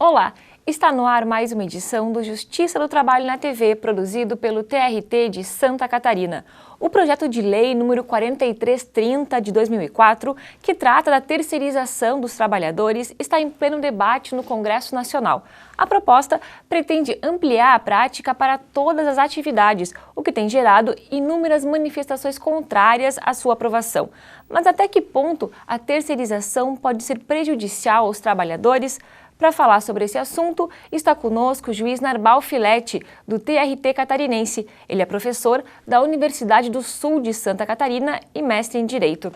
Olá, está no ar mais uma edição do Justiça do Trabalho na TV, produzido pelo TRT de Santa Catarina. O projeto de lei número 4330 de 2004, que trata da terceirização dos trabalhadores, está em pleno debate no Congresso Nacional. A proposta pretende ampliar a prática para todas as atividades, o que tem gerado inúmeras manifestações contrárias à sua aprovação. Mas até que ponto a terceirização pode ser prejudicial aos trabalhadores? Para falar sobre esse assunto, está conosco o juiz Narbal Filete, do TRT catarinense. Ele é professor da Universidade do Sul de Santa Catarina e mestre em Direito.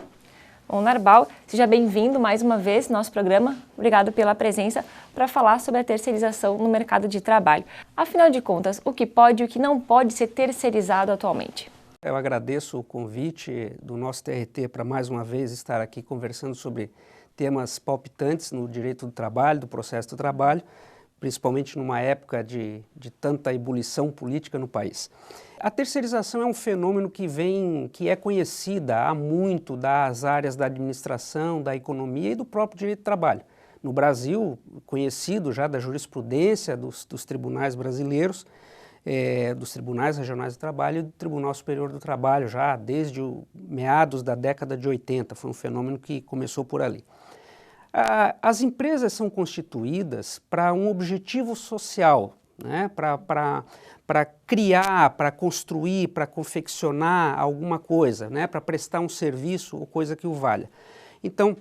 Bom, Narbal, seja bem-vindo mais uma vez ao nosso programa. Obrigado pela presença para falar sobre a terceirização no mercado de trabalho. Afinal de contas, o que pode e o que não pode ser terceirizado atualmente? Eu agradeço o convite do nosso TRT para mais uma vez estar aqui conversando sobre temas palpitantes no direito do trabalho, do processo do trabalho, principalmente numa época de tanta ebulição política no país. A terceirização é um fenômeno que é conhecida há muito das áreas da administração, da economia e do próprio direito do trabalho. No Brasil, conhecido já da jurisprudência dos tribunais brasileiros, dos tribunais regionais do trabalho e do Tribunal Superior do Trabalho, já desde meados da década de 80, foi um fenômeno que começou por ali. As empresas são constituídas para um objetivo social, né? Para criar, para construir, para confeccionar alguma coisa, né? Para prestar um serviço ou coisa que o valha. Então,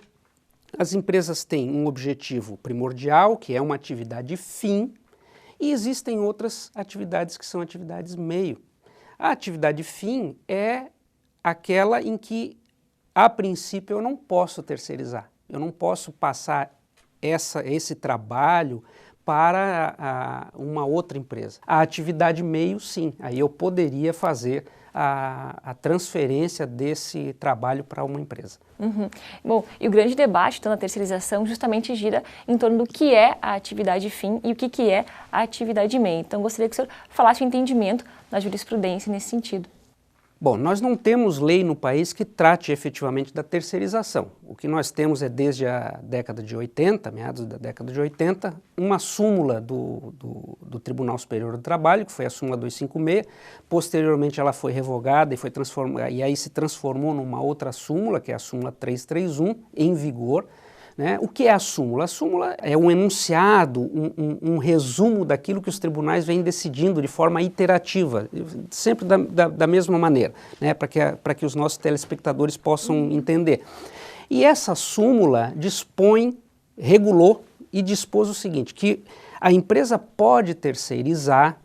as empresas têm um objetivo primordial, que é uma atividade fim, e existem outras atividades que são atividades meio. A atividade fim é aquela em que, a princípio, eu não posso terceirizar. Eu não posso passar esse trabalho para uma outra empresa. A atividade meio, sim. Aí eu poderia fazer a transferência desse trabalho para uma empresa. Uhum. Bom, e o grande debate então, da terceirização justamente gira em torno do que é a atividade fim e o que é a atividade meio. Então, gostaria que o senhor falasse o entendimento da jurisprudência nesse sentido. Bom, nós não temos lei no país que trate efetivamente da terceirização. O que nós temos é, desde a década de 80, meados da década de 80, uma súmula do Tribunal Superior do Trabalho, que foi a súmula 256. Posteriormente ela foi revogada e aí se transformou numa outra súmula, que é a súmula 331, em vigor. Né? O que é a súmula? A súmula é um enunciado, um resumo daquilo que os tribunais vêm decidindo de forma iterativa, sempre da mesma maneira, né? Para que os nossos telespectadores possam entender. E essa súmula regulou e dispôs o seguinte, que a empresa pode terceirizar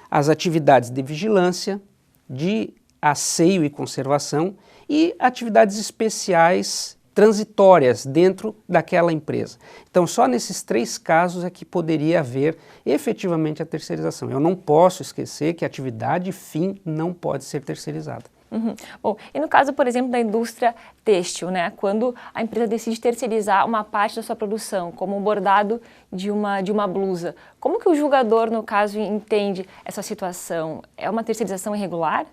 as atividades de vigilância, de asseio e conservação e atividades especiais transitórias dentro daquela empresa. Então, só nesses três casos é que poderia haver efetivamente a terceirização. Eu não posso esquecer que a atividade fim não pode ser terceirizada. Uhum. Bom, e no caso, por exemplo, da indústria têxtil, né? Quando a empresa decide terceirizar uma parte da sua produção, como o bordado de uma blusa, como que o julgador, no caso, entende essa situação? É uma terceirização irregular?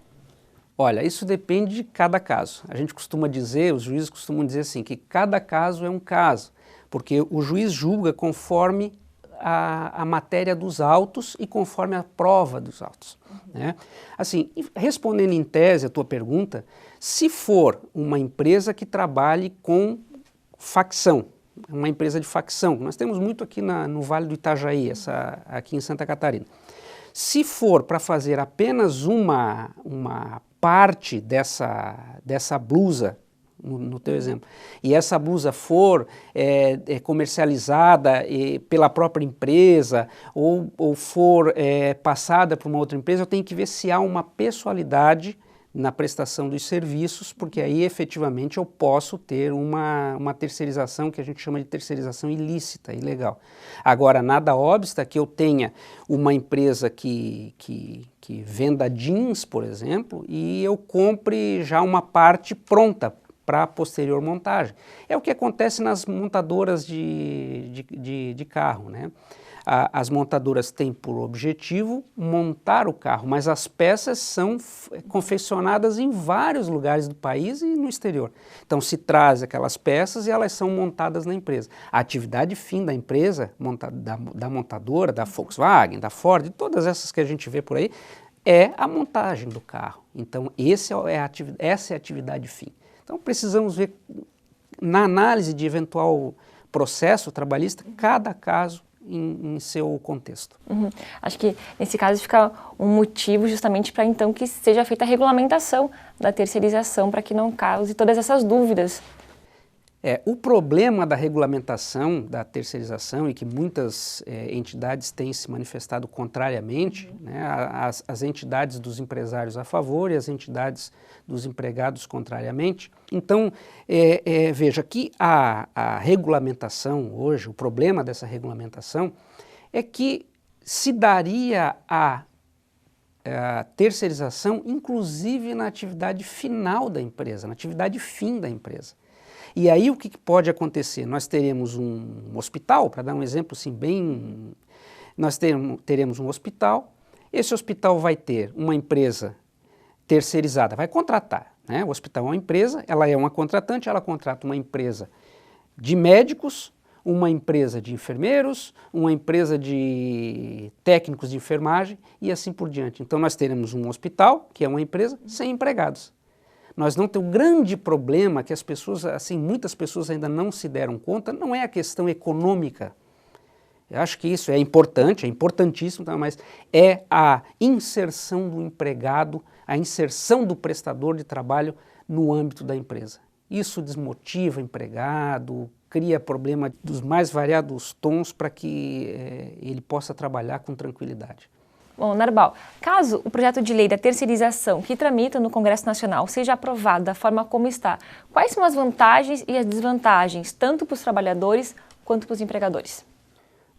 Olha, isso depende de cada caso. A gente costuma dizer, os juízes costumam dizer assim, que cada caso é um caso, porque o juiz julga conforme a matéria dos autos e conforme a prova dos autos. Né? Assim, respondendo em tese a tua pergunta, se for uma empresa que trabalhe com facção, uma empresa de facção, nós temos muito aqui no Vale do Itajaí, aqui em Santa Catarina. Se for para fazer apenas uma parte dessa blusa, no teu exemplo, e essa blusa for comercializada pela própria empresa ou for passada por uma outra empresa, eu tenho que ver se há uma pessoalidade na prestação dos serviços, porque aí efetivamente eu posso ter uma terceirização que a gente chama de terceirização ilícita, ilegal. Agora, nada obsta que eu tenha uma empresa que venda jeans, por exemplo, e eu compre já uma parte pronta para a posterior montagem. É o que acontece nas montadoras de carro, né? As montadoras têm por objetivo montar o carro, mas as peças são confeccionadas em vários lugares do país e no exterior. Então se traz aquelas peças e elas são montadas na empresa. A atividade fim da empresa, da montadora, da Volkswagen, da Ford, todas essas que a gente vê por aí, é a montagem do carro. Então essa é a atividade fim. Então precisamos ver, na análise de eventual processo trabalhista, cada caso em seu contexto. Acho que nesse caso fica um motivo justamente para então que seja feita a regulamentação da terceirização para que não cause todas essas dúvidas. O problema da regulamentação da terceirização e que muitas entidades têm se manifestado contrariamente, né, as entidades dos empresários a favor e as entidades dos empregados contrariamente. Então, veja que a regulamentação hoje, o problema dessa regulamentação é que se daria a terceirização inclusive na atividade final da empresa, na atividade fim da empresa. E aí o que pode acontecer? Nós teremos um hospital, para dar um exemplo assim bem... Nós teremos um hospital, esse hospital vai ter uma empresa terceirizada, vai contratar, né? O hospital é uma empresa, ela é uma contratante, ela contrata uma empresa de médicos, uma empresa de enfermeiros, uma empresa de técnicos de enfermagem e assim por diante. Então nós teremos um hospital, que é uma empresa, sem empregados. Nós não temos um grande problema que as pessoas, assim, muitas pessoas ainda não se deram conta, não é a questão econômica. Eu acho que isso é importante, é importantíssimo, tá? Mas é a inserção do empregado, a inserção do prestador de trabalho no âmbito da empresa. Isso desmotiva o empregado, cria problema dos mais variados tons para que ele possa trabalhar com tranquilidade. Bom, Narbal, caso o projeto de lei da terceirização que tramita no Congresso Nacional seja aprovado da forma como está, quais são as vantagens e as desvantagens, tanto para os trabalhadores quanto para os empregadores?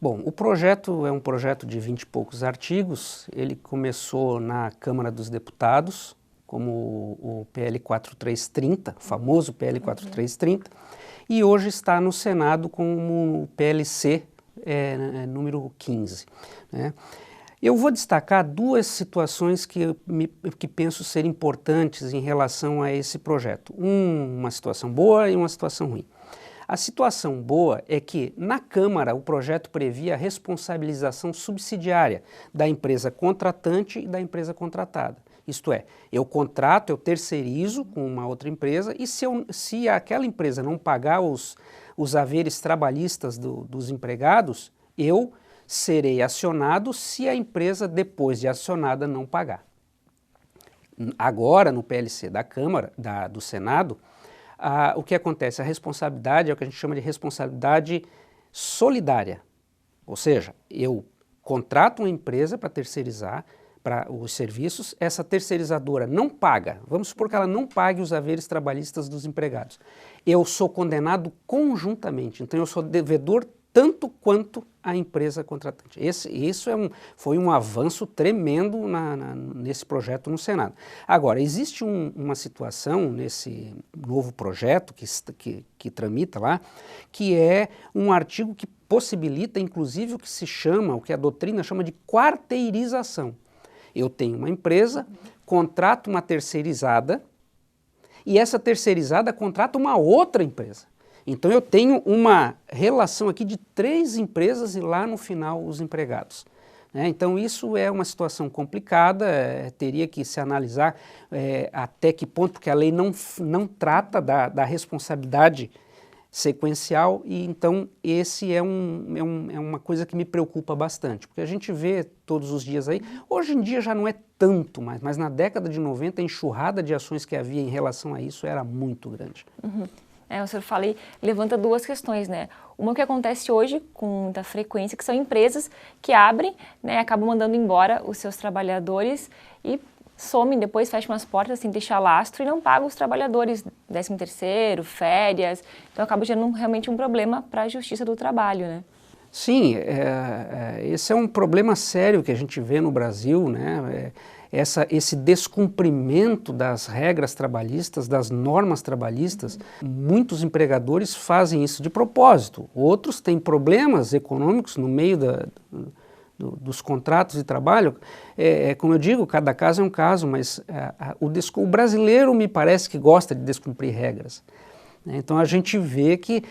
Bom, o projeto é um projeto de 20 e poucos artigos, ele começou na Câmara dos Deputados, como o PL 4330, o famoso PL 4330, e hoje está no Senado como o PLC número 15, né? Eu vou destacar duas situações que penso ser importantes em relação a esse projeto. Uma situação boa e uma situação ruim. A situação boa é que, na Câmara, o projeto previa a responsabilização subsidiária da empresa contratante e da empresa contratada. Isto é, eu contrato, eu terceirizo com uma outra empresa e se aquela empresa não pagar os haveres trabalhistas dos empregados, eu serei acionado se a empresa, depois de acionada, não pagar. Agora, no PLC da Câmara, do Senado, o que acontece? A responsabilidade é o que a gente chama de responsabilidade solidária. Ou seja, eu contrato uma empresa para terceirizar para os serviços, essa terceirizadora não paga, vamos supor que ela não pague os haveres trabalhistas dos empregados. Eu sou condenado conjuntamente, então eu sou devedor tanto quanto a empresa contratante. Isso foi um avanço tremendo nesse projeto no Senado. Agora, existe uma situação nesse novo projeto que tramita lá, que é um artigo que possibilita, inclusive, o que a doutrina chama de quarteirização. Eu tenho uma empresa, contrato uma terceirizada, e essa terceirizada contrata uma outra empresa. Então eu tenho uma relação aqui de 3 empresas e lá no final os empregados. Então isso é uma situação complicada, teria que se analisar até que ponto, porque a lei não trata da responsabilidade sequencial e então esse é uma coisa que me preocupa bastante, porque a gente vê todos os dias aí, hoje em dia já não é tanto mais, mas na década de 90 a enxurrada de ações que havia em relação a isso era muito grande. O senhor fala e levanta duas questões, né? Uma que acontece hoje com muita frequência, que são empresas que abrem, né, acabam mandando embora os seus trabalhadores e somem, depois fecham as portas sem deixar lastro e não pagam os trabalhadores, 13º, férias, então acaba gerando realmente um problema para a Justiça do Trabalho, né? Sim, esse é um problema sério que a gente vê no Brasil, né? esse descumprimento das regras trabalhistas, das normas trabalhistas. Muitos empregadores fazem isso de propósito, outros têm problemas econômicos no meio dos contratos de trabalho. Como eu digo, cada caso é um caso, mas o brasileiro me parece que gosta de descumprir regras. Então a gente vê que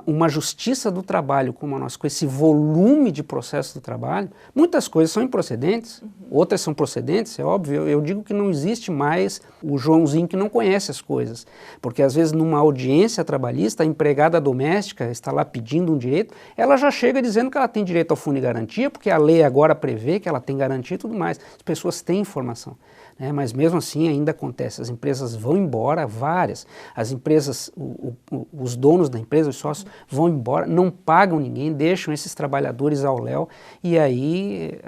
uma justiça do trabalho como a nossa, com esse volume de processo do trabalho, muitas coisas são improcedentes, outras são procedentes, é óbvio. Eu digo que não existe mais o Joãozinho que não conhece as coisas, porque às vezes numa audiência trabalhista, a empregada doméstica está lá pedindo um direito, ela já chega dizendo que ela tem direito ao fundo de garantia, porque a lei agora prevê que ela tem garantia e tudo mais. As pessoas têm informação. Mas mesmo assim ainda acontece, as empresas vão embora, várias, as empresas, os donos da empresa, os sócios vão embora, não pagam ninguém, deixam esses trabalhadores ao léu, e aí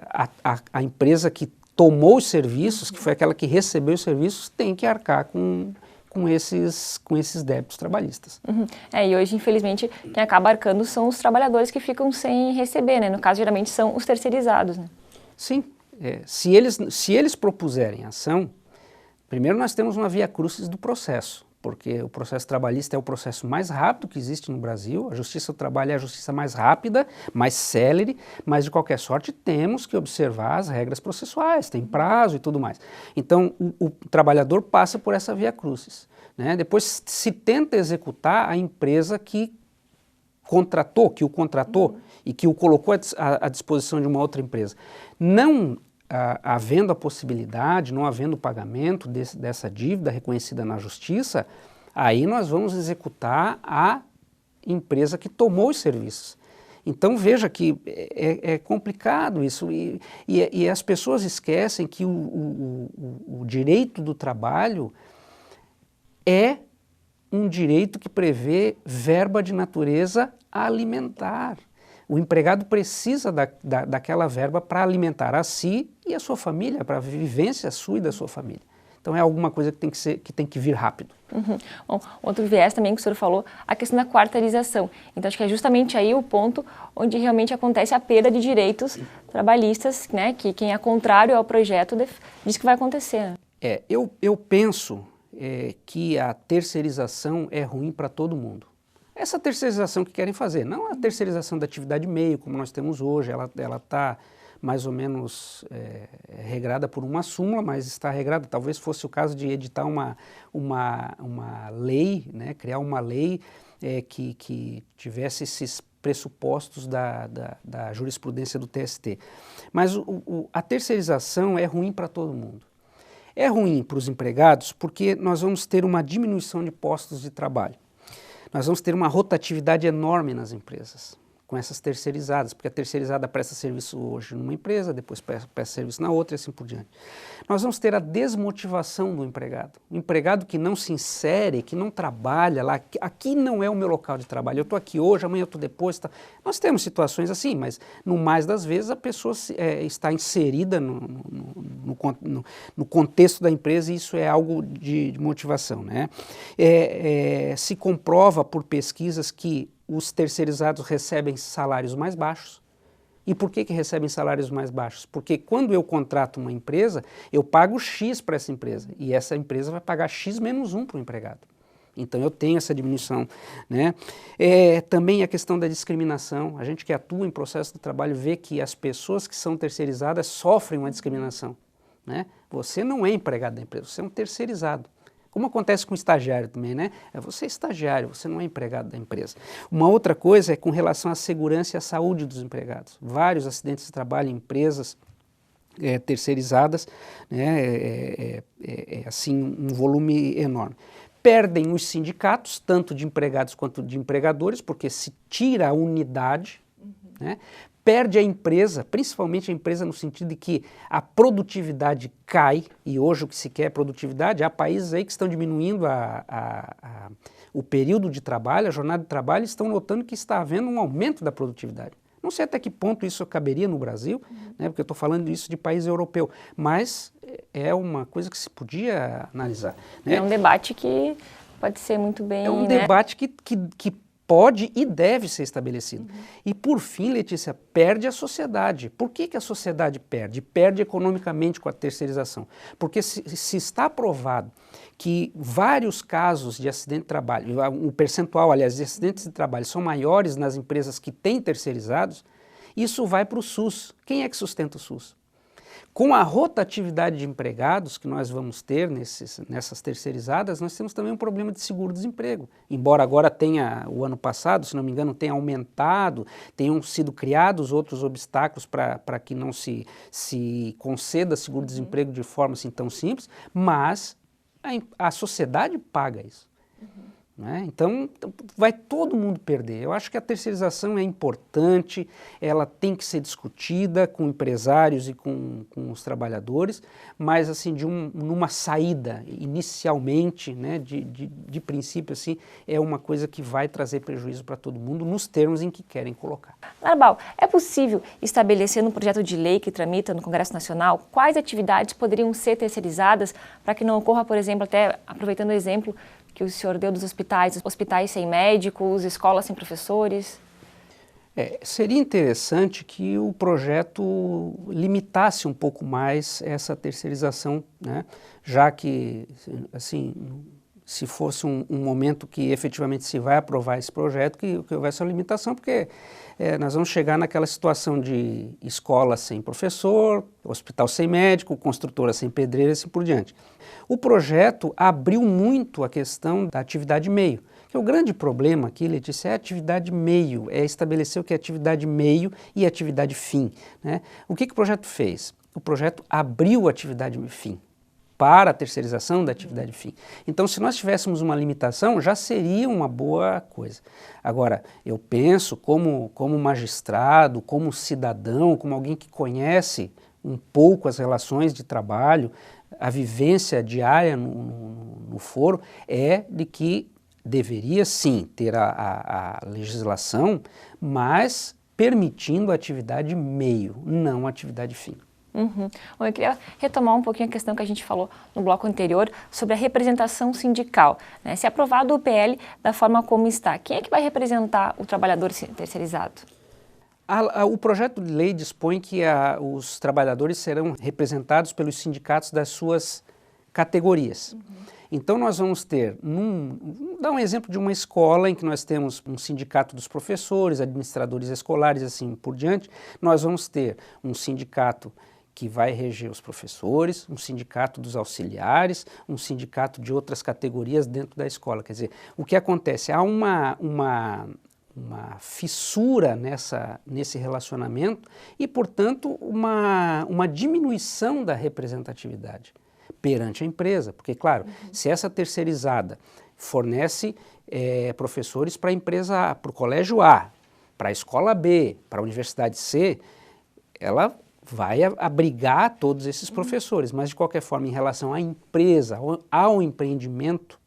a empresa que tomou os serviços, que foi aquela que recebeu os serviços, tem que arcar com esses débitos trabalhistas. E hoje, infelizmente, quem acaba arcando são os trabalhadores que ficam sem receber, né? No caso, geralmente são os terceirizados, né? Sim. Se eles propuserem ação, primeiro nós temos uma via crucis do processo, porque o processo trabalhista é o processo mais rápido que existe no Brasil, a justiça do trabalho é a justiça mais rápida, mais célere, mas de qualquer sorte temos que observar as regras processuais, tem prazo e tudo mais. Então o trabalhador passa por essa via crucis, né? Depois se tenta executar a empresa que o contratou e que o colocou à disposição de uma outra empresa. Não havendo a possibilidade, não havendo o pagamento dessa dívida reconhecida na justiça, aí nós vamos executar a empresa que tomou os serviços. Então veja que é complicado isso e as pessoas esquecem que o direito do trabalho é um direito que prevê verba de natureza alimentar. O empregado precisa daquela verba para alimentar a si e a sua família, para a vivência sua e da sua família. Então é alguma coisa que tem que vir rápido. Bom, outro viés também que o senhor falou, a questão da quartarização. Então acho que é justamente aí o ponto onde realmente acontece a perda de direitos trabalhistas, né, que quem é contrário ao projeto diz que vai acontecer. Né? Eu penso que a terceirização é ruim para todo mundo. Essa terceirização que querem fazer, não a terceirização da atividade meio, como nós temos hoje, ela está mais ou menos regrada por uma súmula, mas está regrada, talvez fosse o caso de editar uma lei, né, criar uma lei que tivesse esses pressupostos da jurisprudência do TST. Mas a terceirização é ruim para todo mundo. É ruim para os empregados porque nós vamos ter uma diminuição de postos de trabalho. Nós vamos ter uma rotatividade enorme nas empresas, com essas terceirizadas, porque a terceirizada presta serviço hoje numa empresa, depois presta serviço na outra e assim por diante. Nós vamos ter a desmotivação do empregado. O empregado que não se insere, que não trabalha lá, aqui não é o meu local de trabalho, eu estou aqui hoje, amanhã eu estou depois. Tá. Nós temos situações assim, mas no mais das vezes a pessoa está inserida no contexto da empresa e isso é algo de motivação. Né? Se comprova por pesquisas que os terceirizados recebem salários mais baixos. E por que recebem salários mais baixos? Porque quando eu contrato uma empresa, eu pago X para essa empresa e essa empresa vai pagar X menos 1 para o empregado. Então eu tenho essa diminuição. Né? Também a questão da discriminação. A gente que atua em processo de trabalho vê que as pessoas que são terceirizadas sofrem uma discriminação. Né? Você não é empregado da empresa, você é um terceirizado. Como acontece com o estagiário também, né? Você é estagiário, você não é empregado da empresa. Uma outra coisa é com relação à segurança e à saúde dos empregados. Vários acidentes de trabalho em empresas terceirizadas, né? Assim, um volume enorme. Perdem os sindicatos, tanto de empregados quanto de empregadores, porque se tira a unidade, né? Perde a empresa, principalmente a empresa no sentido de que a produtividade cai, e hoje o que se quer é produtividade. Há países aí que estão diminuindo o período de trabalho, a jornada de trabalho, e estão notando que está havendo um aumento da produtividade. Não sei até que ponto isso caberia no Brasil, né, porque eu estou falando isso de país europeu, mas é uma coisa que se podia analisar. Né? É um debate que pode ser muito bem... É um debate que pode e deve ser estabelecido. E por fim, Letícia, perde a sociedade. Por que a sociedade perde? Perde economicamente com a terceirização. Porque se está provado que vários casos de acidente de trabalho, o percentual, aliás, de acidentes de trabalho são maiores nas empresas que têm terceirizados, isso vai para o SUS. Quem é que sustenta o SUS? Com a rotatividade de empregados que nós vamos ter nessas terceirizadas, nós temos também um problema de seguro-desemprego. Embora agora tenha, o ano passado, se não me engano, tenha aumentado, tenham sido criados outros obstáculos para que não se conceda seguro-desemprego de forma assim tão simples, mas a sociedade paga isso. Né? Então, vai todo mundo perder. Eu acho que a terceirização é importante, ela tem que ser discutida com empresários e com os trabalhadores, mas assim, numa saída, inicialmente, né, de princípio, assim, é uma coisa que vai trazer prejuízo para todo mundo nos termos em que querem colocar. Narbal, é possível estabelecer no projeto de lei que tramita no Congresso Nacional quais atividades poderiam ser terceirizadas para que não ocorra, por exemplo, até aproveitando o exemplo que o senhor deu dos hospitais sem médicos, escolas sem professores? Seria interessante que o projeto limitasse um pouco mais essa terceirização, né? Já que, assim, se fosse um momento que efetivamente se vai aprovar esse projeto, que houvesse uma limitação, porque nós vamos chegar naquela situação de escola sem professor, hospital sem médico, construtora sem pedreiro e assim por diante. O projeto abriu muito a questão da atividade meio, que o grande problema aqui, Letícia, é a atividade meio, é estabelecer o que é atividade meio e atividade fim, né? O que o projeto fez? O projeto abriu a atividade fim para a terceirização da atividade fim. Então, se nós tivéssemos uma limitação, já seria uma boa coisa. Agora, eu penso como magistrado, como cidadão, como alguém que conhece um pouco as relações de trabalho, a vivência diária no foro, é de que deveria sim ter a legislação, mas permitindo a atividade meio, não a atividade fim. Bom, eu queria retomar um pouquinho a questão que a gente falou no bloco anterior sobre a representação sindical, né? Se aprovado o PL da forma como está, quem é que vai representar o trabalhador terceirizado? O projeto de lei dispõe que os trabalhadores serão representados pelos sindicatos das suas categorias. Então nós vamos ter, vou dar um exemplo de uma escola em que nós temos um sindicato dos professores, administradores escolares e assim por diante, nós vamos ter um sindicato que vai reger os professores, um sindicato dos auxiliares, um sindicato de outras categorias dentro da escola. Quer dizer, o que acontece? Há uma fissura nesse relacionamento e, portanto, uma diminuição da representatividade perante a empresa. Porque, claro, se essa terceirizada fornece professores para a empresa, para o colégio A, para a escola B, para a universidade C, ela vai abrigar todos esses professores, mas de qualquer forma, em relação à empresa, ao empreendimento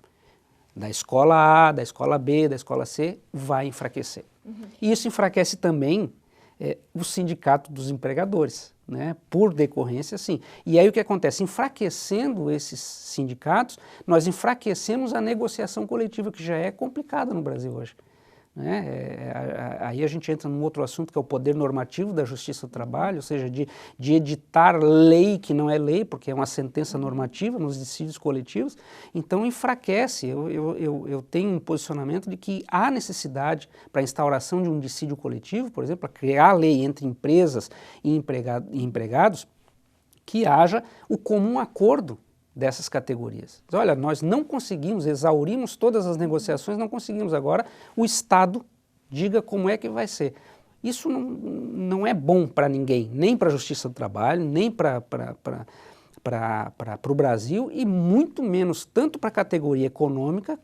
da escola A, da escola B, da escola C, vai enfraquecer. E isso enfraquece também o sindicato dos empregadores, né? Por decorrência, sim. E aí o que acontece? Enfraquecendo esses sindicatos, nós enfraquecemos a negociação coletiva, que já é complicada no Brasil hoje. Né? Aí a gente entra num outro assunto que é o poder normativo da Justiça do Trabalho, ou seja, de editar lei que não é lei, porque é uma sentença normativa nos dissídios coletivos, então enfraquece. Eu tenho um posicionamento de que há necessidade para a instauração de um dissídio coletivo, por exemplo, para criar lei entre empresas e empregados, que haja o comum acordo dessas categorias. Olha, nós não conseguimos, exaurimos todas as negociações, não conseguimos. Agora o Estado diga como é que vai ser. Isso não é bom para ninguém, nem para a Justiça do Trabalho, nem para o Brasil e muito menos tanto para a categoria econômica,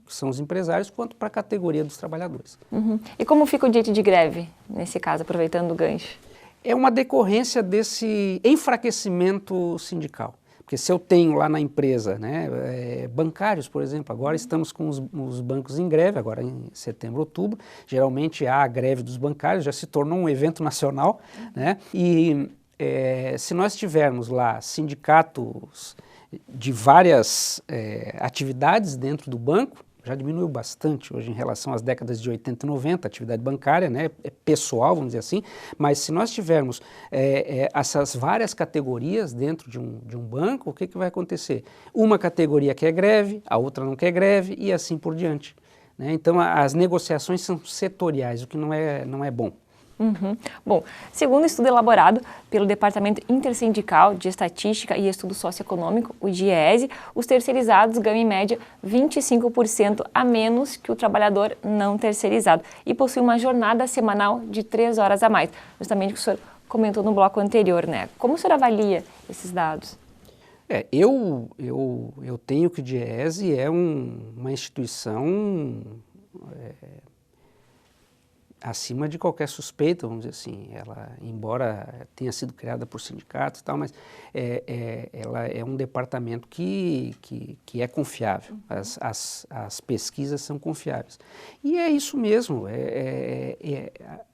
que são os empresários, quanto para a categoria dos trabalhadores. E como fica o direito de greve, nesse caso, aproveitando o gancho? É uma decorrência desse enfraquecimento sindical. Porque se eu tenho lá na empresa, né, bancários, por exemplo, agora estamos com os bancos em greve, agora em setembro, outubro, geralmente há a greve dos bancários, já se tornou um evento nacional, né, e se nós tivermos lá sindicatos de várias atividades dentro do banco, já diminuiu bastante hoje em relação às décadas de 80 e 90, atividade bancária, né, é pessoal, vamos dizer assim, mas se nós tivermos essas várias categorias dentro de um banco, o que vai acontecer? Uma categoria quer greve, a outra não quer greve e assim por diante, né? Então as negociações são setoriais, o que não é bom. Uhum. Bom, segundo um estudo elaborado pelo Departamento Intersindical de Estatística e Estudo Socioeconômico, o DIEESE, os terceirizados ganham em média 25% a menos que o trabalhador não terceirizado e possui uma jornada semanal de 3 horas a mais, justamente o que o senhor comentou no bloco anterior, né? Como o senhor avalia esses dados? Eu tenho que o DIEESE é uma instituição acima de qualquer suspeita, vamos dizer assim. Ela, embora tenha sido criada por sindicatos e tal, mas ela é um departamento que é confiável. As pesquisas são confiáveis. E é isso mesmo,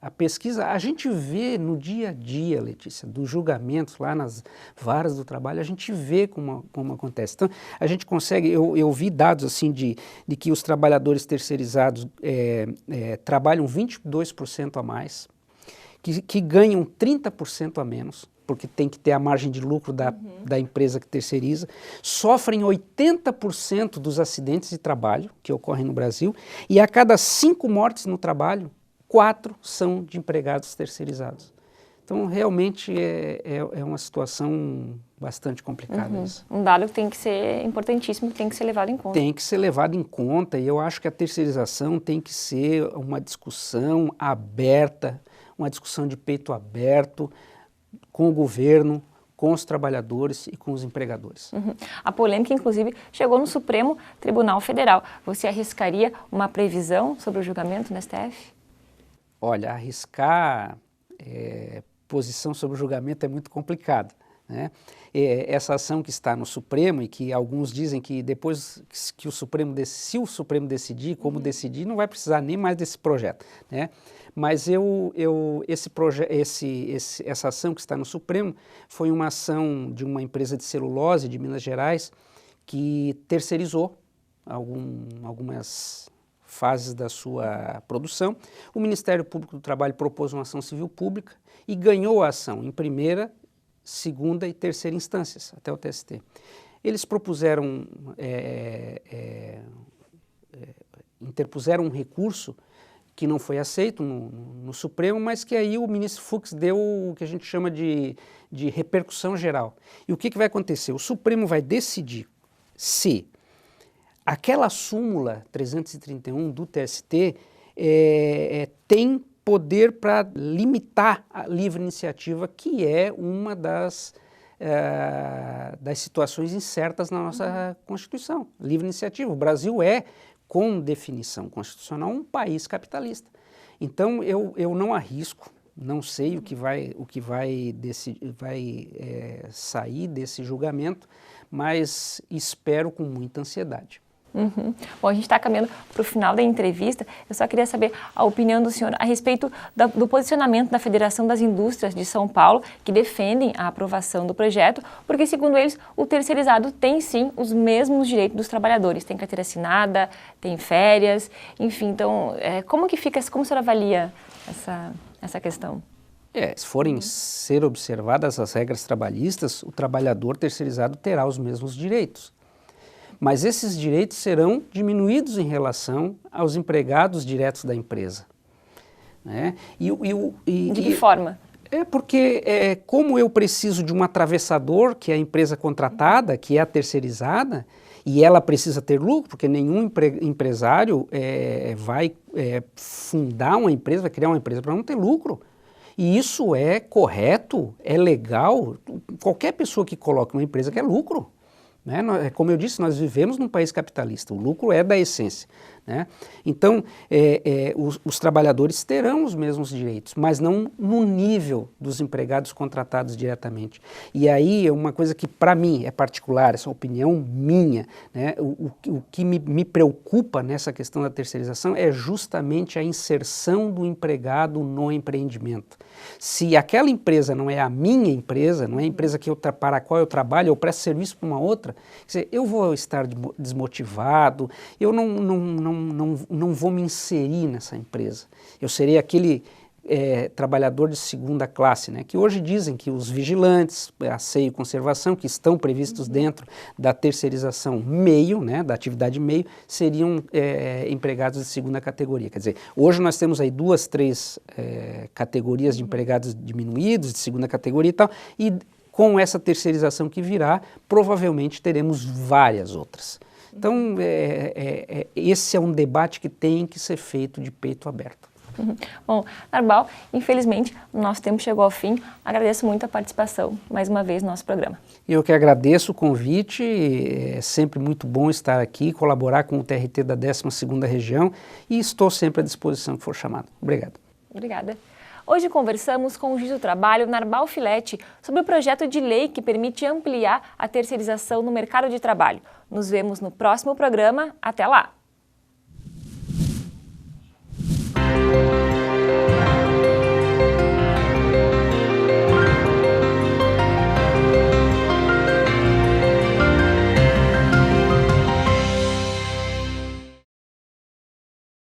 a pesquisa, a gente vê no dia a dia, Letícia, dos julgamentos lá nas varas do trabalho, a gente vê como acontece. Então, a gente consegue, eu vi dados assim de que os trabalhadores terceirizados trabalham 22% a mais, que ganham 30% a menos, porque tem que ter a margem de lucro da empresa que terceiriza, sofrem 80% dos acidentes de trabalho que ocorrem no Brasil, e a cada 5 mortes no trabalho, 4 são de empregados terceirizados. Então, realmente é uma situação bastante complicada. Isso. Um dado que tem que ser importantíssimo, que tem que ser levado em conta. Tem que ser levado em conta, e eu acho que a terceirização tem que ser uma discussão aberta, uma discussão de peito aberto com o governo, com os trabalhadores e com os empregadores. A polêmica, inclusive, chegou no Supremo Tribunal Federal. Você arriscaria uma previsão sobre o julgamento no STF? Olha, arriscar posição sobre o julgamento é muito complicado, né? Essa ação que está no Supremo e que alguns dizem que depois que se o Supremo decidir, como decidir, não vai precisar nem mais desse projeto, né? Mas essa ação que está no Supremo foi uma ação de uma empresa de celulose de Minas Gerais que terceirizou algumas fases da sua produção. O Ministério Público do Trabalho propôs uma ação civil pública e ganhou a ação em primeira, segunda e terceira instâncias, até o TST. Eles propuseram, interpuseram um recurso que não foi aceito no Supremo, mas que aí o ministro Fux deu o que a gente chama de repercussão geral. E o que vai acontecer? O Supremo vai decidir se aquela súmula 331 do TST tem poder para limitar a livre iniciativa, que é uma das situações incertas na nossa Constituição. Livre iniciativa. O Brasil é, com definição constitucional, um país capitalista. Então, eu não arrisco, não sei o que vai sair desse julgamento, mas espero com muita ansiedade. Bom, a gente está caminhando para o final da entrevista. Eu só queria saber a opinião do senhor a respeito do posicionamento da Federação das Indústrias de São Paulo, que defendem a aprovação do projeto, porque, segundo eles, o terceirizado tem, sim, os mesmos direitos dos trabalhadores. Tem carteira assinada, tem férias, enfim. Então, como o senhor avalia essa questão? Se forem ser observadas as regras trabalhistas, o trabalhador terceirizado terá os mesmos direitos. Mas esses direitos serão diminuídos em relação aos empregados diretos da empresa, né? De que forma? Porque como eu preciso de um atravessador, que é a empresa contratada, que é a terceirizada, e ela precisa ter lucro, porque nenhum empresário vai fundar uma empresa, vai criar uma empresa para não ter lucro. E isso é correto, é legal. Qualquer pessoa que coloca uma empresa quer lucro. Né? Como eu disse, nós vivemos num país capitalista, o lucro é da essência. Né? Então, os trabalhadores terão os mesmos direitos, mas não no nível dos empregados contratados diretamente. E aí é uma coisa que para mim é particular, essa opinião minha, né? O que me preocupa nessa questão da terceirização é justamente a inserção do empregado no empreendimento. Se aquela empresa não é a minha empresa, não é a empresa para a qual eu trabalho, eu presto serviço para uma outra, outra. Quer dizer, eu vou estar desmotivado, eu não vou me inserir nessa empresa. Eu serei aquele trabalhador de segunda classe, né? Que hoje dizem que os vigilantes, asseio e conservação, que estão previstos dentro da terceirização meio, né, da atividade meio, seriam empregados de segunda categoria. Quer dizer, hoje nós temos aí 2, 3 categorias de empregados diminuídos, de segunda categoria e tal, e com essa terceirização que virá, provavelmente teremos várias outras. Então, esse é um debate que tem que ser feito de peito aberto. Bom, Narbal, infelizmente o nosso tempo chegou ao fim. Agradeço muito a participação mais uma vez no nosso programa. Eu que agradeço o convite, é sempre muito bom estar aqui, colaborar com o TRT da 12ª Região e estou sempre à disposição que for chamado. Obrigado. Obrigada. Hoje conversamos com o juiz do trabalho, Narbal Filete, sobre o projeto de lei que permite ampliar a terceirização no mercado de trabalho. Nos vemos no próximo programa. Até lá!